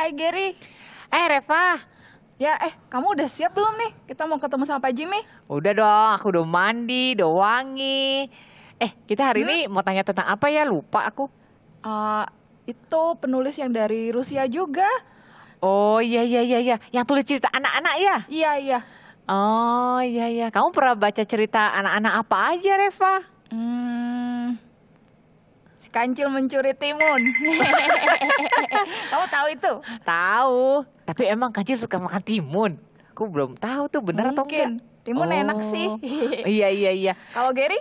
Hai Gary. Reva. Ya, kamu udah siap belum nih? Kita mau ketemu sama Pak Jimmy. Udah dong, aku udah mandi, udah wangi. Kita hari ini mau tanya tentang apa ya? Lupa aku. Itu penulis yang dari Rusia juga. Oh iya. Yang tulis cerita anak-anak ya? Iya. Oh iya. Kamu pernah baca cerita anak-anak apa aja, Reva? Si Kancil mencuri timun. Kamu tahu itu? Tahu. Tapi emang Kancil suka makan timun? Aku belum tahu tuh bener atau enggak. Timun enak sih. Iya. Kalau Gary?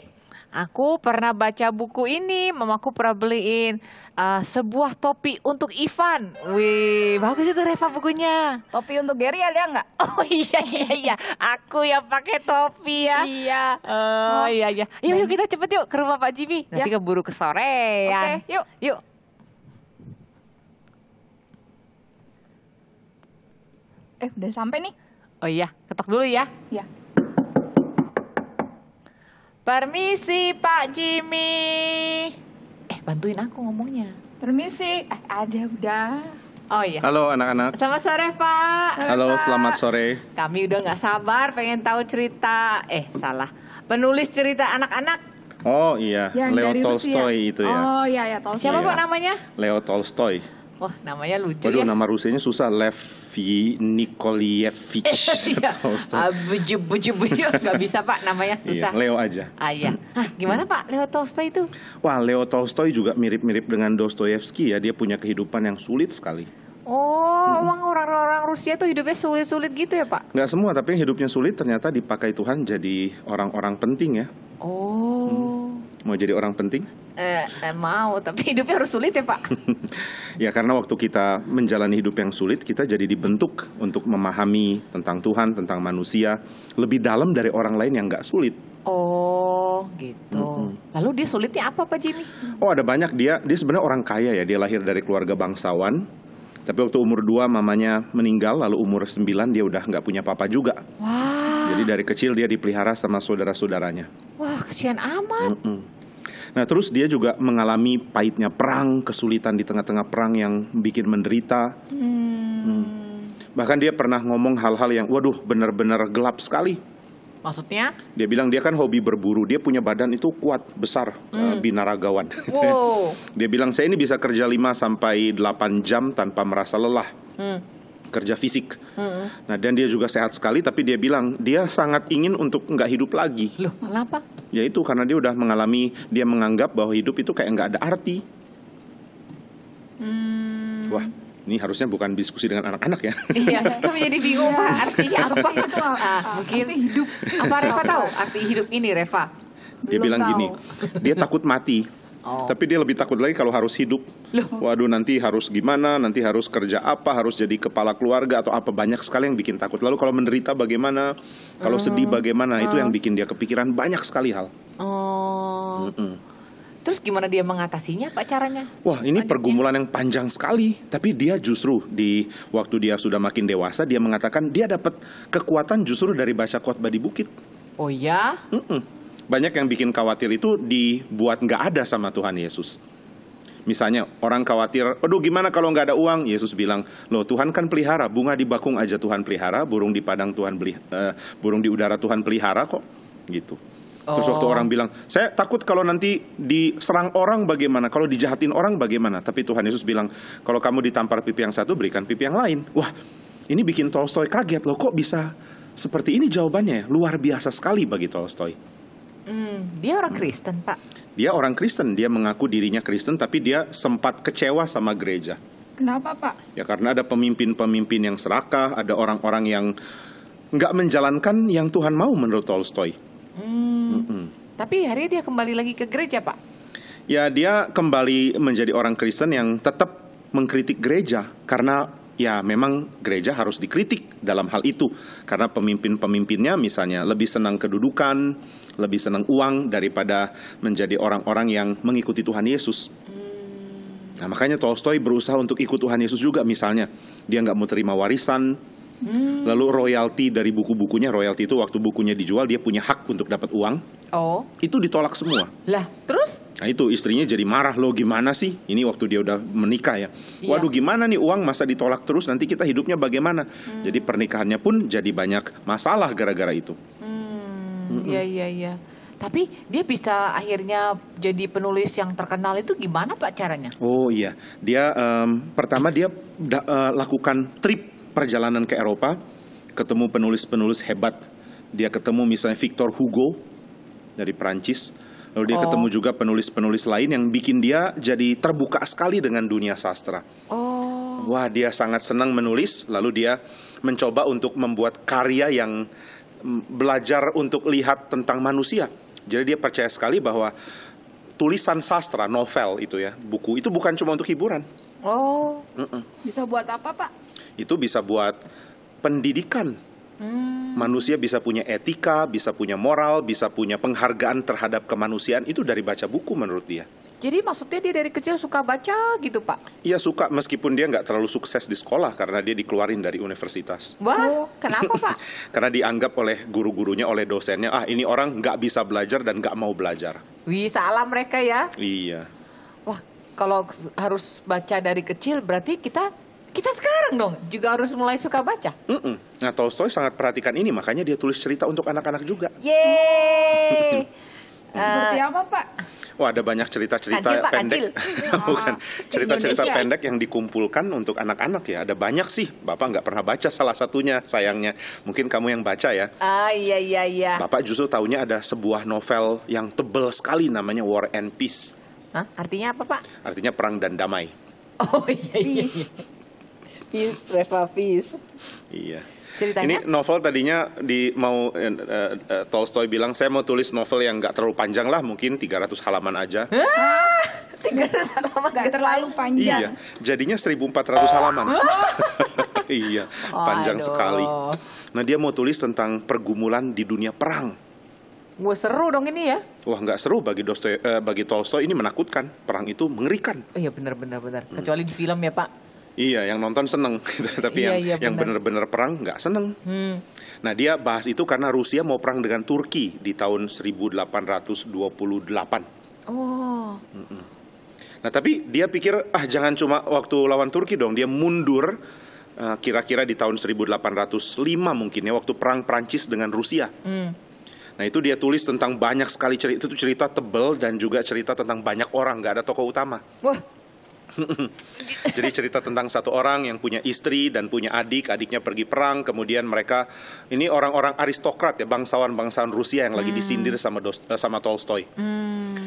Aku pernah baca buku ini, mamaku pernah beliin sebuah topi untuk Ivan. Wih, bagus itu Reva bukunya. Topi untuk Gary ada nggak? Oh iya, aku yang pakai topi ya. Iya. Oh iya. Yuk kita cepet yuk ke rumah Pak Jimmy. Nanti keburu kesorean. Oke, yuk. Udah sampai nih. Oh iya, ketok dulu ya. Ya. Permisi Pak Jimmy. Bantuin aku ngomongnya. Permisi. Ada udah. Oh iya. Halo anak-anak. Selamat sore Pak. Halo, selamat sore. Kami udah nggak sabar pengen tahu cerita. Salah. Penulis cerita anak-anak. Oh iya, Yang Leo dari Tolstoy Rusia. itu ya. Oh iya, Tolstoy. Siapa Iya. Pak namanya? Leo Tolstoy. Wah namanya lucu Waduh, ya. nama Rusianya susah. Lev Nikolaevich Tolstoy. Buju nggak bisa Pak, namanya susah. Iya, Leo aja. Iya. Gimana Pak Leo Tolstoy itu? Wah, Leo Tolstoy juga mirip-mirip dengan Dostoyevsky ya. Dia punya kehidupan yang sulit sekali. Emang orang-orang Rusia tuh hidupnya sulit-sulit gitu ya Pak? Nggak semua, tapi yang hidupnya sulit ternyata dipakai Tuhan jadi orang-orang penting ya. Mau jadi orang penting? Mau, tapi hidupnya harus sulit ya Pak? Ya karena waktu kita menjalani hidup yang sulit, kita jadi dibentuk untuk memahami tentang Tuhan, tentang manusia lebih dalam dari orang lain yang nggak sulit. Oh gitu. Lalu dia sulitnya apa Pak Jimmy? Oh ada banyak. Dia sebenarnya orang kaya ya. Dia lahir dari keluarga bangsawan. Tapi waktu umur 2 mamanya meninggal, lalu umur 9 dia udah nggak punya papa juga. Wah. Jadi dari kecil dia dipelihara sama saudara-saudaranya. Wah kesian amat. Nah terus dia juga mengalami pahitnya perang, kesulitan di tengah-tengah perang yang bikin menderita. Bahkan dia pernah ngomong hal-hal yang waduh benar-benar gelap sekali. Maksudnya? Dia bilang dia kan hobi berburu, dia punya badan itu kuat, besar, binaragawan. Wow. Dia bilang saya ini bisa kerja 5 sampai 8 jam tanpa merasa lelah. Kerja fisik. Nah dan dia juga sehat sekali, tapi dia bilang dia sangat ingin untuk nggak hidup lagi. Loh kenapa? Ya itu karena dia udah mengalami, dia menganggap bahwa hidup itu kayak nggak ada arti. Wah, ini harusnya bukan diskusi dengan anak-anak ya. Iya, kami jadi bingung Pak, artinya apa itu? Mungkin hidup. Apa Reva tahu arti hidup ini Reva? Dia Belum bilang tahu. gini, dia takut mati. Tapi dia lebih takut lagi kalau harus hidup. Waduh nanti harus gimana, nanti harus kerja apa, harus jadi kepala keluarga atau apa. Banyak sekali yang bikin takut. Lalu kalau menderita bagaimana, kalau sedih bagaimana, itu yang bikin dia kepikiran banyak sekali hal. Terus gimana dia mengatasinya Pak caranya? Wah ini pergumulan yang panjang sekali. Tapi dia justru di waktu dia sudah makin dewasa, dia mengatakan dia dapat kekuatan justru dari baca khotbah di bukit. Oh ya? Banyak yang bikin khawatir itu dibuat nggak ada sama Tuhan Yesus. Misalnya orang khawatir, aduh gimana kalau nggak ada uang? Yesus bilang, loh Tuhan kan pelihara, bunga di bakung aja Tuhan pelihara, burung di padang burung di udara Tuhan pelihara kok, gitu. Terus waktu orang bilang, saya takut kalau nanti diserang orang bagaimana, kalau dijahatin orang bagaimana? Tapi Tuhan Yesus bilang, kalau kamu ditampar pipi yang satu, berikan pipi yang lain. Wah, ini bikin Tolstoy kaget loh, kok bisa seperti ini jawabannya? Luar biasa sekali bagi Tolstoy. Dia orang Kristen Pak. Dia orang Kristen, dia mengaku dirinya Kristen, tapi dia sempat kecewa sama gereja. Kenapa Pak? Ya karena ada pemimpin-pemimpin yang serakah, ada orang-orang yang nggak menjalankan yang Tuhan mau menurut Tolstoy. Tapi akhirnya dia kembali lagi ke gereja Pak. Ya dia kembali menjadi orang Kristen yang tetap mengkritik gereja, karena ya memang gereja harus dikritik dalam hal itu. Karena pemimpin-pemimpinnya misalnya lebih senang kedudukan, lebih senang uang daripada menjadi orang-orang yang mengikuti Tuhan Yesus. Nah makanya Tolstoy berusaha untuk ikut Tuhan Yesus juga. Misalnya dia nggak mau terima warisan, Lalu royalti dari buku-bukunya, royalti itu waktu bukunya dijual dia punya hak untuk dapat uang, Oh, itu ditolak semua. lah terus? Nah itu istrinya jadi marah, lo gimana sih? Ini waktu dia udah menikah ya. Iya. Waduh gimana nih uang masa ditolak terus, nanti kita hidupnya bagaimana? Jadi pernikahannya pun jadi banyak masalah gara-gara itu. Iya. Tapi dia bisa akhirnya jadi penulis yang terkenal itu gimana Pak caranya? Oh iya, dia pertama dia lakukan trip perjalanan ke Eropa, ketemu penulis-penulis hebat. Dia ketemu misalnya Victor Hugo dari Prancis. Lalu dia ketemu juga penulis-penulis lain yang bikin dia jadi terbuka sekali dengan dunia sastra. Oh, Wah, dia sangat senang menulis, lalu dia mencoba untuk membuat karya yang belajar untuk lihat tentang manusia. Jadi dia percaya sekali bahwa tulisan sastra, novel itu ya, buku itu bukan cuma untuk hiburan. oh, Bisa buat apa, Pak? Itu bisa buat pendidikan. Manusia bisa punya etika, bisa punya moral, bisa punya penghargaan terhadap kemanusiaan. Itu dari baca buku menurut dia. jadi maksudnya dia dari kecil suka baca gitu Pak? Ia suka meskipun dia nggak terlalu sukses di sekolah karena dia dikeluarin dari universitas. Wah, kenapa Pak? Karena dianggap oleh guru-gurunya, oleh dosennya, ini orang nggak bisa belajar dan nggak mau belajar. Wih, salah mereka ya. Iya. Wah, kalau harus baca dari kecil berarti kita sekarang dong juga harus mulai suka baca. Nah, Tolstoy sangat perhatikan ini, makanya dia tulis cerita untuk anak-anak juga. Yeay. Seperti apa, Pak? Wah, ada banyak cerita-cerita Kancil, Pak, pendek. kancil. Bukan, cerita-cerita Indonesia. pendek yang dikumpulkan untuk anak-anak ya. Ada banyak sih. Bapak nggak pernah baca salah satunya, sayangnya. Mungkin kamu yang baca ya. Iya. Bapak justru taunya ada sebuah novel yang tebal sekali namanya War and Peace. Hah? Artinya apa Pak? Artinya perang dan damai. Oh iya. Peace, Reva, peace. Iya. Ceritanya? Ini novel tadinya Tolstoy bilang saya mau tulis novel yang nggak terlalu panjang lah, mungkin 300 halaman aja. 300 halaman Nggak terlalu panjang. Iya, jadinya 1.400 halaman. Iya, panjang Aduh. sekali. Nah, dia mau tulis tentang pergumulan di dunia perang. Wah, seru dong ini ya. Wah, nggak seru bagi Tolstoy, ini menakutkan. Perang itu mengerikan. Oh iya benar. Kecuali di film ya Pak. Iya, yang nonton seneng, tapi Iya, yang benar. benar-benar perang nggak seneng. Nah, dia bahas itu karena Rusia mau perang dengan Turki di tahun 1828. Oh. Nah, tapi dia pikir jangan cuma waktu lawan Turki dong, dia mundur kira-kira di tahun 1805 mungkin ya, waktu perang Prancis dengan Rusia. Nah, itu dia tulis tentang banyak sekali cerita, itu cerita tebal dan juga cerita tentang banyak orang, nggak ada tokoh utama. Wah. Jadi cerita tentang satu orang yang punya istri dan punya adik, adiknya pergi perang, kemudian mereka ini orang-orang aristokrat ya, bangsawan-bangsawan Rusia yang lagi disindir sama Tolstoy.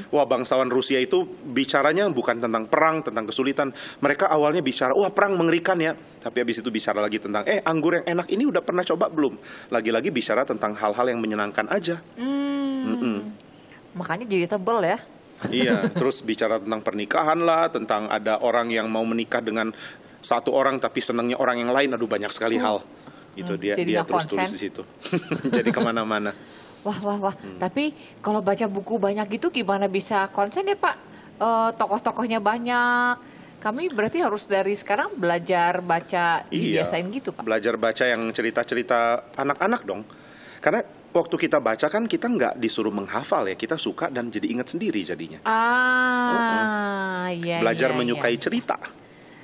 Wah, bangsawan Rusia itu bicaranya bukan tentang perang, tentang kesulitan. Mereka awalnya bicara, wah perang mengerikan ya. Tapi habis itu bicara lagi tentang, anggur yang enak ini udah pernah coba belum? Lagi-lagi bicara tentang hal-hal yang menyenangkan aja. Makanya jadi tebel ya. Iya, terus bicara tentang pernikahan lah, tentang ada orang yang mau menikah dengan satu orang tapi senangnya orang yang lain, aduh banyak sekali hal. Itu dia jadi nggak terus konsen. tulis di situ. Jadi kemana-mana. Wah. Tapi kalau baca buku banyak gitu gimana bisa konsen ya Pak? Tokoh-tokohnya banyak. Kami berarti harus dari sekarang belajar baca dibiasain gitu Pak. Belajar baca yang cerita-cerita anak-anak dong. Karena waktu kita baca kan kita nggak disuruh menghafal ya, kita suka dan jadi ingat sendiri jadinya. Iya. Belajar iya. menyukai cerita.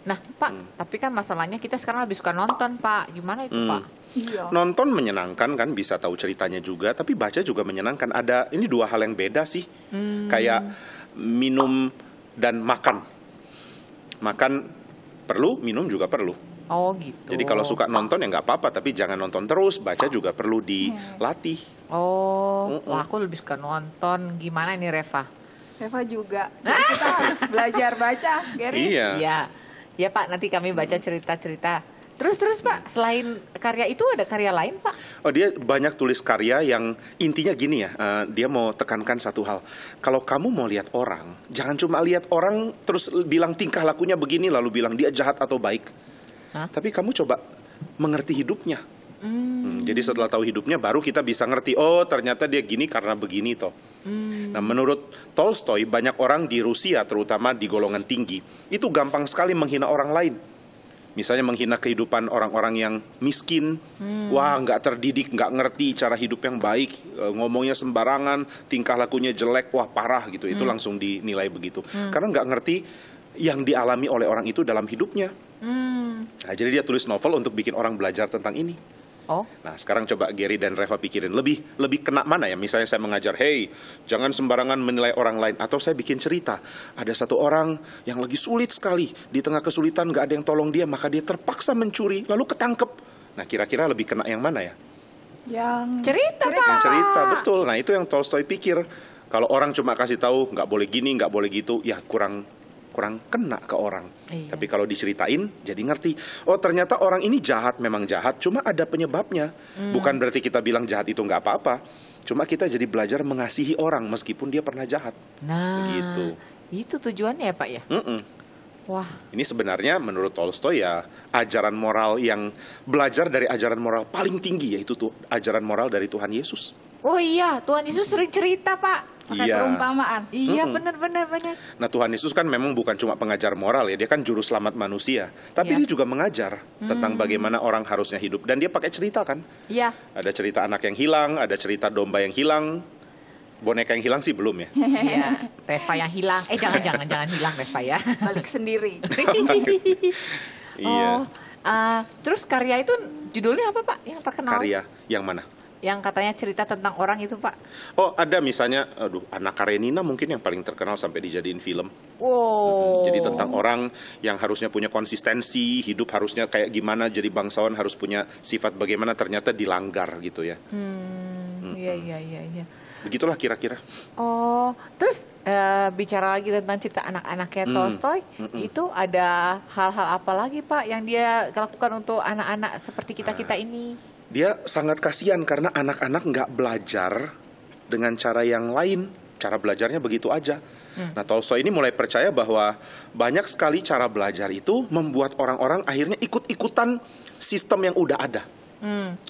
Nah Pak, tapi kan masalahnya kita sekarang lebih suka nonton Pak. Gimana itu Pak? Iya. Nonton menyenangkan kan, bisa tahu ceritanya juga, tapi baca juga menyenangkan. Ada ini dua hal yang beda sih. Kayak minum dan makan. Makan perlu, minum juga perlu. Oh gitu. Jadi kalau suka nonton ya nggak apa-apa, tapi jangan nonton terus. Baca juga perlu dilatih. Oh, wah, aku lebih suka nonton. Gimana ini Reva? Reva juga. Jadi kita harus belajar baca, Gary. Iya. Iya Pak, nanti kami baca cerita-cerita. Terus Pak, selain karya itu ada karya lain Pak? Oh, dia banyak tulis karya yang intinya gini ya. Dia mau tekankan satu hal. Kalau kamu mau lihat orang, jangan cuma lihat orang terus bilang tingkah lakunya begini lalu bilang dia jahat atau baik. Tapi kamu coba mengerti hidupnya. Jadi setelah tahu hidupnya baru kita bisa ngerti, oh ternyata dia gini karena begini toh. Nah, menurut Tolstoy banyak orang di Rusia terutama di golongan tinggi itu gampang sekali menghina orang lain. Misalnya menghina kehidupan orang-orang yang miskin, wah nggak terdidik, nggak ngerti cara hidup yang baik, ngomongnya sembarangan, tingkah lakunya jelek, wah parah gitu. Itu langsung dinilai begitu. Karena nggak ngerti yang dialami oleh orang itu dalam hidupnya. Nah, jadi dia tulis novel untuk bikin orang belajar tentang ini. Oh, Nah, sekarang coba Gary dan Reva pikirin lebih kena mana ya? Misalnya saya mengajar, hey, jangan sembarangan menilai orang lain. Atau saya bikin cerita, ada satu orang yang lagi sulit sekali, di tengah kesulitan nggak ada yang tolong dia, maka dia terpaksa mencuri, lalu ketangkep. Nah, kira-kira lebih kena yang mana ya? Yang cerita, Pak. Yang cerita, betul. Nah, itu yang Tolstoy pikir. Kalau orang cuma kasih tahu nggak boleh gini, nggak boleh gitu, ya kurang kena ke orang. Iya. Tapi kalau diceritain, jadi ngerti. Oh, ternyata orang ini jahat, memang jahat, cuma ada penyebabnya. Bukan berarti kita bilang jahat itu nggak apa-apa. Cuma kita jadi belajar mengasihi orang meskipun dia pernah jahat. Nah, Begitu. itu tujuannya ya Pak ya? Wah, Ini sebenarnya menurut Tolstoy ya ajaran moral yang belajar dari ajaran moral paling tinggi, yaitu tuh ajaran moral dari Tuhan Yesus. oh iya, Tuhan Yesus sering cerita Pak. pakai Iya. perumpamaan. Iya, benar. Nah, Tuhan Yesus kan memang bukan cuma pengajar moral ya, dia kan juru selamat manusia. Tapi Iya. dia juga mengajar tentang bagaimana orang harusnya hidup. Dan dia pakai cerita kan. Iya. Ada cerita anak yang hilang, ada cerita domba yang hilang. Boneka yang hilang sih belum ya. Iya, Reva yang hilang. Jangan hilang Reva ya. Balik sendiri. Iya. Oh, terus karya itu judulnya apa Pak? Yang terkenal? Karya yang mana? Yang katanya cerita tentang orang itu Pak. Oh, ada misalnya, Anak Karenina mungkin yang paling terkenal sampai dijadiin film. Wow. Jadi tentang orang yang harusnya punya konsistensi, hidup harusnya kayak gimana, jadi bangsawan harus punya sifat bagaimana, ternyata dilanggar gitu ya. Iya. Begitulah kira-kira. Oh, terus bicara lagi tentang cerita anak-anaknya Tolstoy, itu ada hal-hal apa lagi Pak yang dia lakukan untuk anak-anak seperti kita-kita ini? Dia sangat kasihan karena anak-anak nggak belajar dengan cara yang lain. Cara belajarnya begitu aja. Nah, Tolstoy ini mulai percaya bahwa banyak sekali cara belajar itu membuat orang-orang akhirnya ikut-ikutan sistem yang udah ada.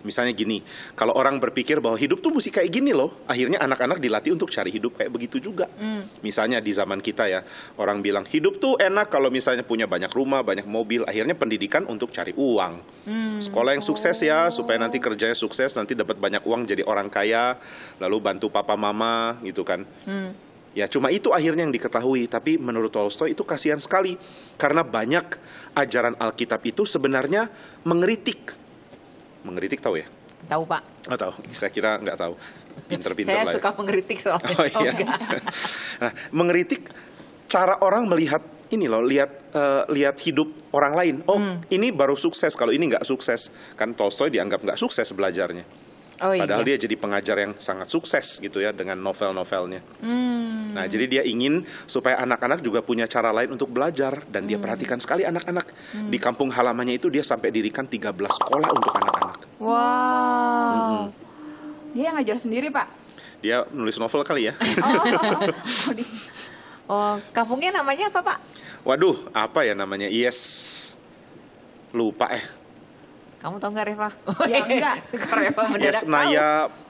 Misalnya gini, kalau orang berpikir bahwa hidup tuh mesti kayak gini loh, akhirnya anak-anak dilatih untuk cari hidup kayak begitu juga. Misalnya di zaman kita ya, orang bilang hidup tuh enak kalau misalnya punya banyak rumah, banyak mobil. Akhirnya pendidikan untuk cari uang. Sekolah yang sukses ya, supaya nanti kerjanya sukses, nanti dapat banyak uang jadi orang kaya, lalu bantu papa mama gitu kan. Ya cuma itu akhirnya yang diketahui. Tapi menurut Tolstoy itu kasihan sekali, karena banyak ajaran Alkitab itu sebenarnya mengeritik. Mengeritik tahu ya? Tahu Pak? Oh tahu, saya kira nggak tahu. Pinter-pinter Saya lah ya. suka mengkritik soalnya. Oh iya. Nah, mengeritik cara orang melihat ini loh, lihat hidup orang lain. Oh, ini baru sukses, kalau ini nggak sukses. Kan Tolstoy dianggap nggak sukses belajarnya. Oh, Padahal iya. dia jadi pengajar yang sangat sukses gitu ya dengan novel-novelnya. Nah, jadi dia ingin supaya anak-anak juga punya cara lain untuk belajar. Dan dia perhatikan sekali anak-anak. Di kampung halamannya itu dia sampai dirikan 13 sekolah untuk anak-anak. Wow. Dia yang ngajar sendiri, Pak. Dia nulis novel kali ya. Oh, kampungnya namanya apa Pak? Waduh, apa ya namanya? Lupa Kamu tahu nggak Reva? Ya, enggak. Reva mendadak tahu. Yesnaya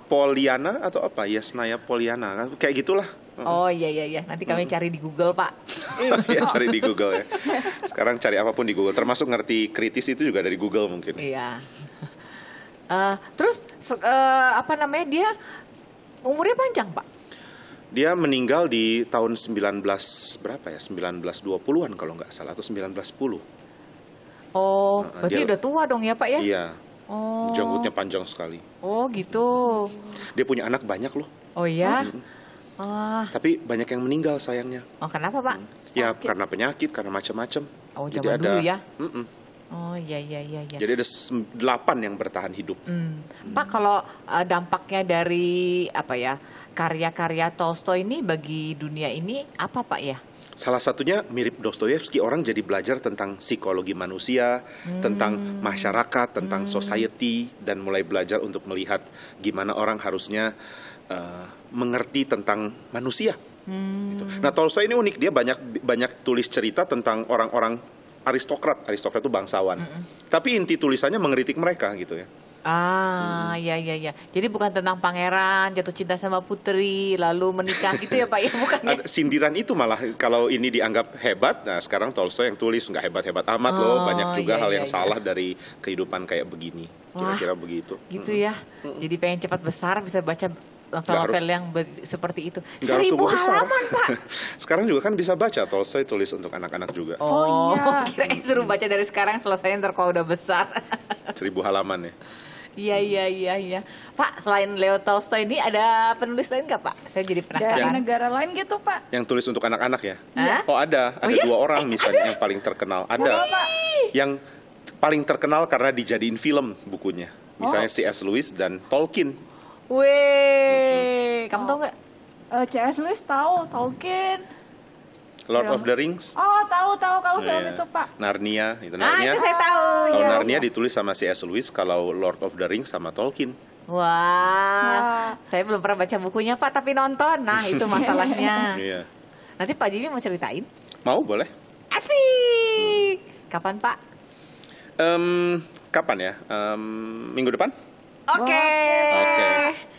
Poliana atau apa? Yesnaya Poliana, kayak gitulah. Oh iya. Nanti kami cari di Google Pak. Ya, cari di Google ya. Sekarang cari apapun di Google, termasuk ngerti kritis itu juga dari Google mungkin. Iya. Terus apa namanya dia umurnya panjang Pak? Dia meninggal di tahun 19 berapa ya? 1920-an kalau nggak salah, atau 1910. Oh, Nah, berarti dia- udah tua dong ya Pak ya? Iya. Oh. Janggutnya panjang sekali. Oh gitu. Dia punya anak banyak loh, Oh ya. Ah, tapi banyak yang meninggal sayangnya. oh kenapa Pak? Ya Sakit. karena penyakit, karena macam-macam. Oh, Jadi zaman dulu ya? Mm-mm. Oh iya. Jadi ada 8 yang bertahan hidup. Pak, kalau dampaknya dari apa ya karya-karya Tolstoy ini bagi dunia ini apa Pak ya? Salah satunya mirip Dostoyevsky, orang jadi belajar tentang psikologi manusia, tentang masyarakat, tentang society, dan mulai belajar untuk melihat gimana orang harusnya mengerti tentang manusia. Gitu. Nah, Tolstoy ini unik, dia banyak tulis cerita tentang orang-orang aristokrat. Aristokrat itu bangsawan. Tapi inti tulisannya mengeritik mereka gitu ya. Iya, iya, iya. Jadi bukan tentang pangeran jatuh cinta sama putri lalu menikah gitu ya Pak ya, bukan ya? Sindiran itu malah kalau ini dianggap hebat, nah sekarang Tolstoy yang tulis nggak hebat-hebat amat loh, banyak juga iya, hal iya, yang iya. salah dari kehidupan kayak begini, kira-kira begitu. Gitu ya. Jadi pengen cepat besar bisa baca novel-novel yang seperti itu. Nggak harus 1000 tumbuh besar. halaman Pak. Sekarang juga kan bisa baca, Tolstoy tulis untuk anak-anak juga. Oh, iya. kirain suruh baca dari sekarang selesai ntar kalau udah besar. 1000 halaman ya. Iya, iya, iya, iya. Pak, selain Leo Tolstoy ini ada penulis lain nggak Pak? Saya jadi Dari penasaran. negara lain gitu, Pak. Yang tulis untuk anak-anak ya? Hah? Oh ada Oh, iya? 2 orang misalnya yang paling terkenal. Ada yang paling terkenal karena dijadiin film bukunya. Misalnya C.S. Lewis dan Tolkien. Weh, kamu tahu nggak? C.S. Lewis tahu, Tolkien. Lord of the Rings. Oh, tahu kalau film Iya. itu, Pak. Narnia, itu Ah, Narnia. itu saya tahu. Kalau Iya. Narnia ditulis sama C.S. Lewis, kalau Lord of the Rings sama Tolkien. Wah, saya belum pernah baca bukunya Pak, tapi nonton. Nah, itu masalahnya. Iya. Nanti Pak Jimmy mau ceritain? Mau boleh? Asik. Kapan Pak? Kapan ya? Minggu depan? Oke. Oke.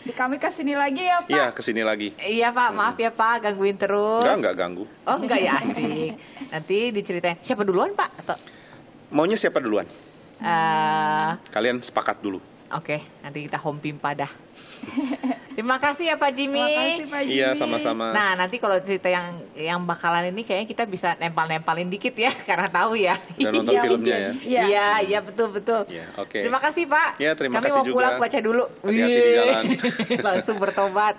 Di kami kesini lagi ya, Pak. Iya, kesini lagi. Iya Pak, maaf ya Pak, gangguin terus. Enggak ganggu. Oh enggak ya, asik. Nanti diceritain. Siapa duluan Pak? Atau Maunya siapa duluan? eh, Kalian sepakat dulu. Oke, nanti kita home pimpa dah. Terima kasih ya Pak Jimmy. Terima kasih, Pak Jimmy. Iya, sama-sama. Nah, nanti kalau cerita yang bakalan ini kayaknya kita bisa nempal-nempalin dikit ya, karena tahu ya. Dan nonton Iya, filmnya ya. mungkin. Iya. Iya, iya betul-betul. Iya, oke. Terima kasih Pak. Ya, terima Kami kasih mau juga. pulang baca dulu. Hati-hati di Wih. jalan. Langsung bertobat.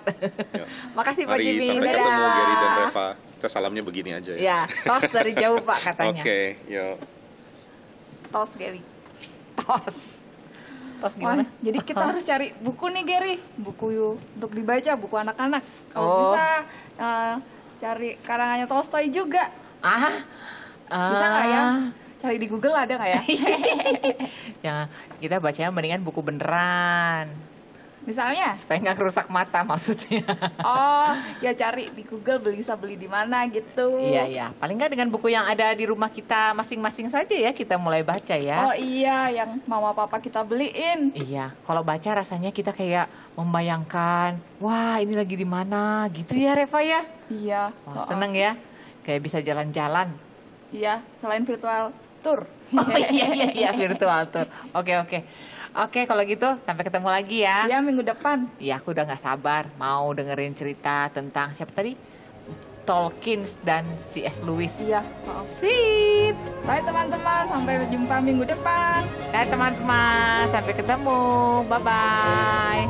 Yuk. Makasih Pak Mari Jimmy. sampai Dadah. ketemu Gary dan Reva. Kita salamnya begini aja ya. Ya, tos dari jauh Pak katanya. Oke, yuk. Tos, Gary. Tos. Tos Wah, gimana? jadi kita harus cari buku nih, Gary. Buku untuk dibaca, buku anak-anak. Kalau Oh. bisa cari karangannya Tolstoy juga. Bisa nggak ya? Cari di Google ada nggak ya? Ya, kita bacanya mendingan buku beneran. Misalnya, Supaya nggak kerusak mata maksudnya. oh ya cari di Google bisa beli di mana gitu. Iya, iya. Paling nggak dengan buku yang ada di rumah kita masing-masing saja ya kita mulai baca ya. Oh iya, yang mama papa kita beliin. Iya, kalau baca rasanya kita kayak membayangkan, wah ini lagi di mana gitu ya Reva ya. Iya. Wah, seneng ya, kayak bisa jalan-jalan. Iya, selain virtual tour. Oh iya, iya, iya, virtual tour. Oke, oke. Oke, kalau gitu sampai ketemu lagi ya. Iya, minggu depan. Iya, aku udah nggak sabar mau dengerin cerita tentang siapa tadi? Tolkien dan C.S. Lewis. Iya. Sip. Bye teman-teman, sampai jumpa minggu depan. Teman-teman, sampai ketemu. Bye-bye.